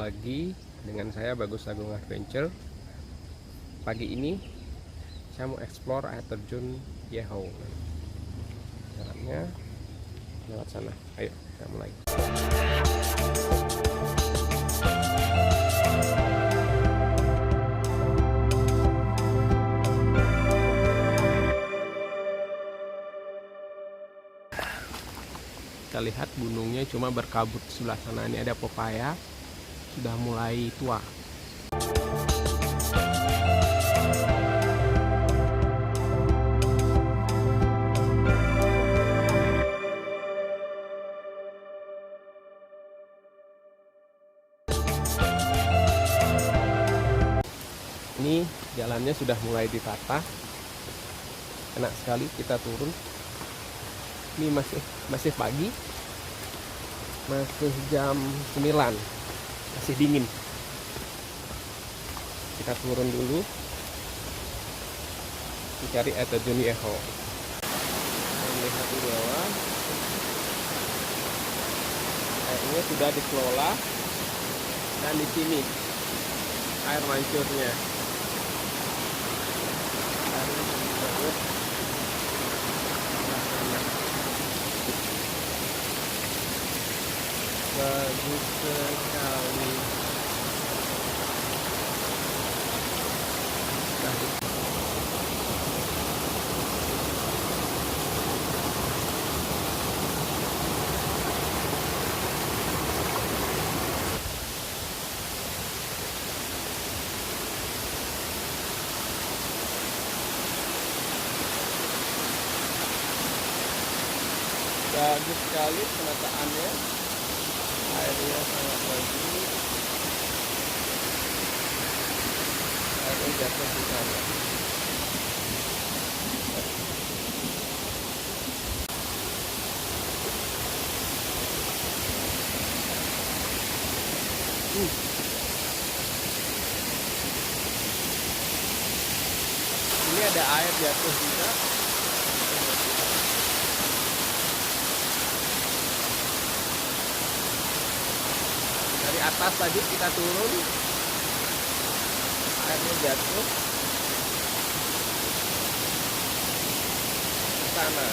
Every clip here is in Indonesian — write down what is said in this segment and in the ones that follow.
lagi dengan saya Bagus Agung Adventure. Pagi ini saya mau explore air terjun Yehau. Jalannya lewat sana. Ayo kita mulai. Kita lihat gunungnya cuma berkabut sebelah sana. Ini ada pepaya, sudah mulai tua. Ini jalannya sudah mulai ditata, enak sekali. Kita turun. Ini masih pagi, masih jam 9, masih dingin. Kita turun dulu, mencari air terjun Yehau. Lihat di bawah, airnya sudah dikelola, dan di sini air mancurnya. Bagus sekali. Bagus sekali penataannya. Airnya sangat bagus. Airnya jatuh di sana. Ini ada air jatuh juga. Dari atas tadi kita turun, airnya jatuh ke sana.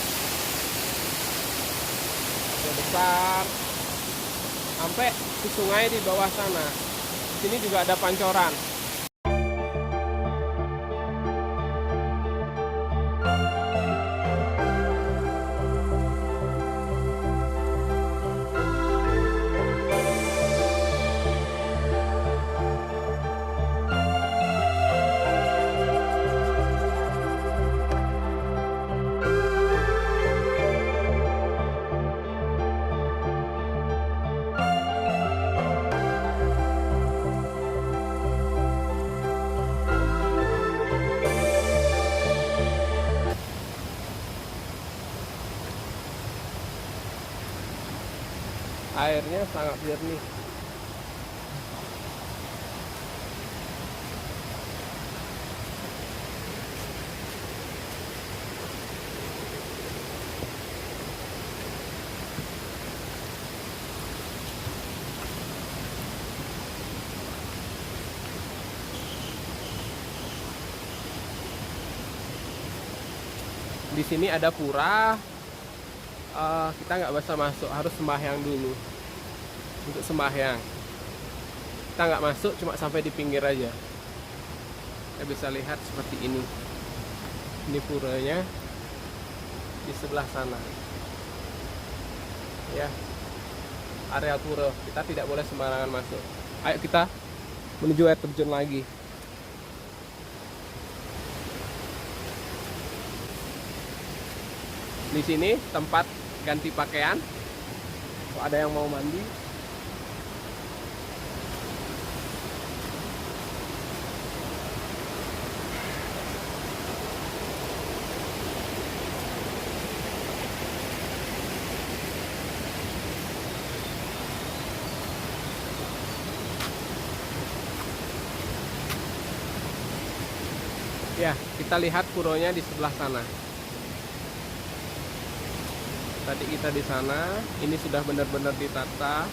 Yang besar sampai ke sungai di bawah sana. Sini juga ada pancoran. Airnya sangat jernih. Di sini ada pura. Kita nggak bisa masuk, harus sembahyang dulu. Untuk sembahyang kita nggak masuk, cuma sampai di pinggir aja. Kita bisa lihat seperti ini. Ini puranya di sebelah sana ya, area pura. Kita tidak boleh sembarangan masuk. Ayo kita menuju air terjun lagi. Di sini tempat ganti pakaian. Kalau ada yang mau mandi. Ya, kita lihat puronya di sebelah sana. Tadi kita di sana, ini sudah benar-benar ditata.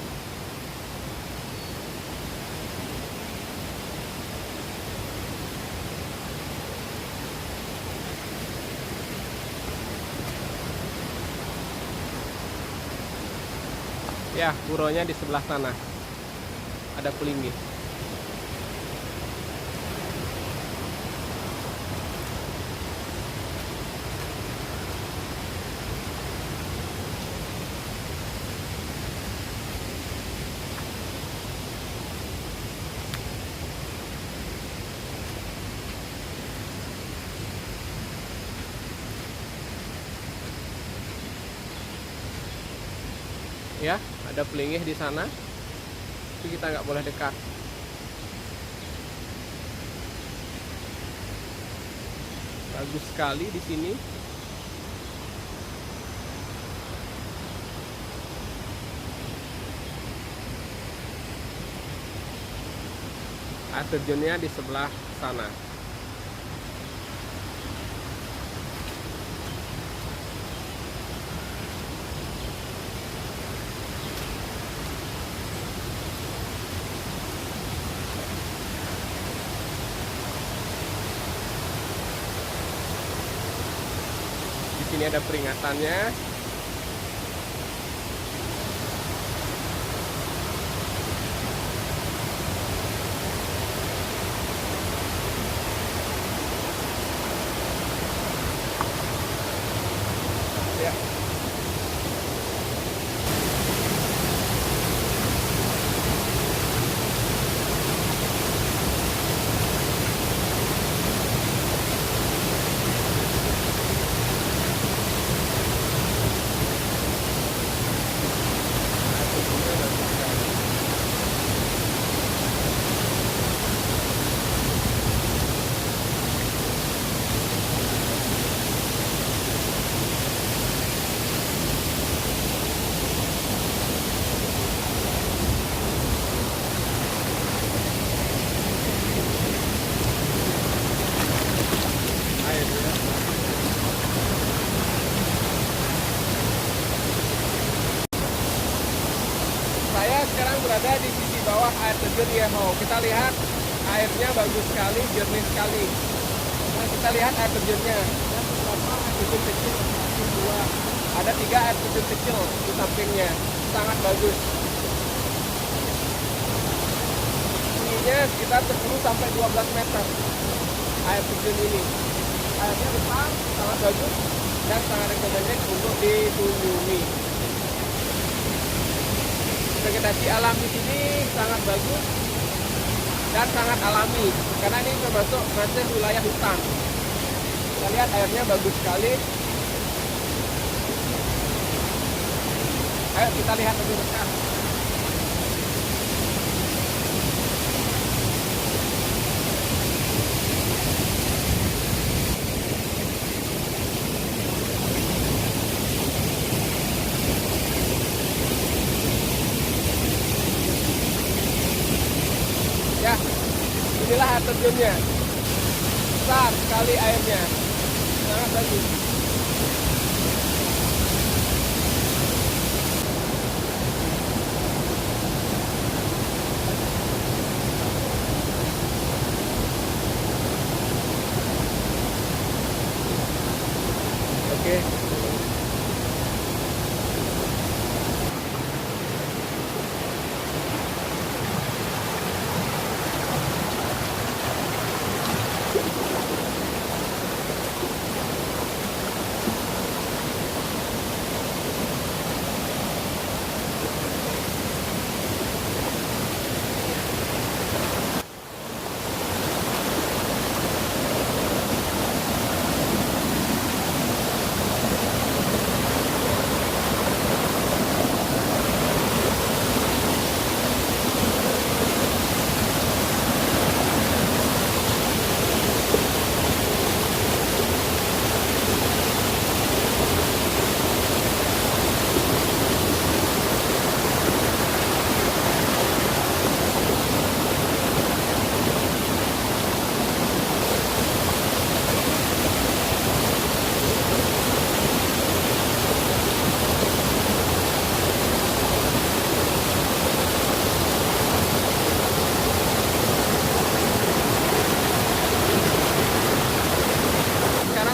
Ya, puronya di sebelah sana. Ada Pelinggih. Ya, ada Pelinggih di sana. Tapi kita nggak boleh dekat. Bagus sekali di sini. Air terjunnya di sebelah sana. Di sini ada peringatannya. Ya. Saya sekarang berada di sisi bawah air terjun Yeho. Kita lihat airnya bagus sekali, jernih sekali. Nah, kita lihat air terjunnya. Ada beberapa air terjun kecil, dua. Ada 3 air terjun kecil di sampingnya. Sangat bagus. Tingginya sekitar 10 sampai 12 meter. Air terjun ini. Airnya besar, sangat bagus dan sangat recommended untuk dikunjungi. Vegetasi alam di sini sangat bagus dan sangat alami karena ini termasuk masih wilayah hutan. Kita lihat airnya bagus sekali. Ayo kita lihat lebih dekat. Ya, inilah air terjunnya. Besar sekali airnya. Sangat bagus. Oke.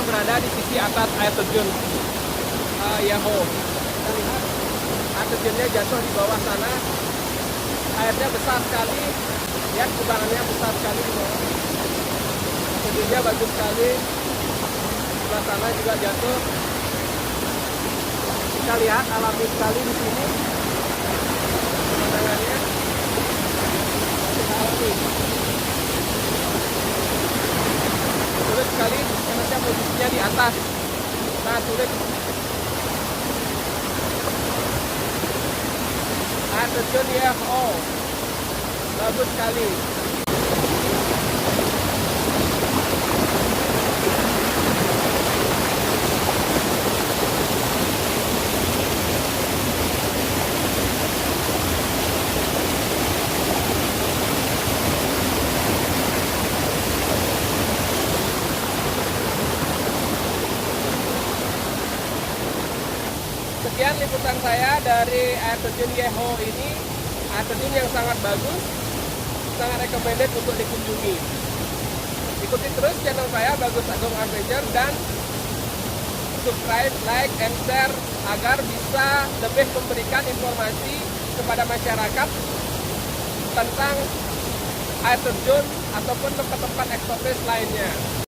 berada di sisi atas air terjun Yeho. Kita lihat air terjunnya jatuh di bawah sana. Airnya besar sekali, lihat kubangannya besar sekali di bawah. Terjunnya bagus sekali. Sebelah sana juga jatuh. Kita lihat alami sekali di sini pemandangannya. Alami. Sulit sekali karena posisinya di atas. Sangat sulit. Air terjun YHO bagus sekali. Sekian liputan saya dari air terjun YHO ini. Air terjun yang sangat bagus, sangat recommended untuk dikunjungi. Ikuti terus channel saya Bagus Agung Adventure dan subscribe, like, and share agar bisa lebih memberikan informasi kepada masyarakat tentang air terjun ataupun tempat-tempat eksotis lainnya.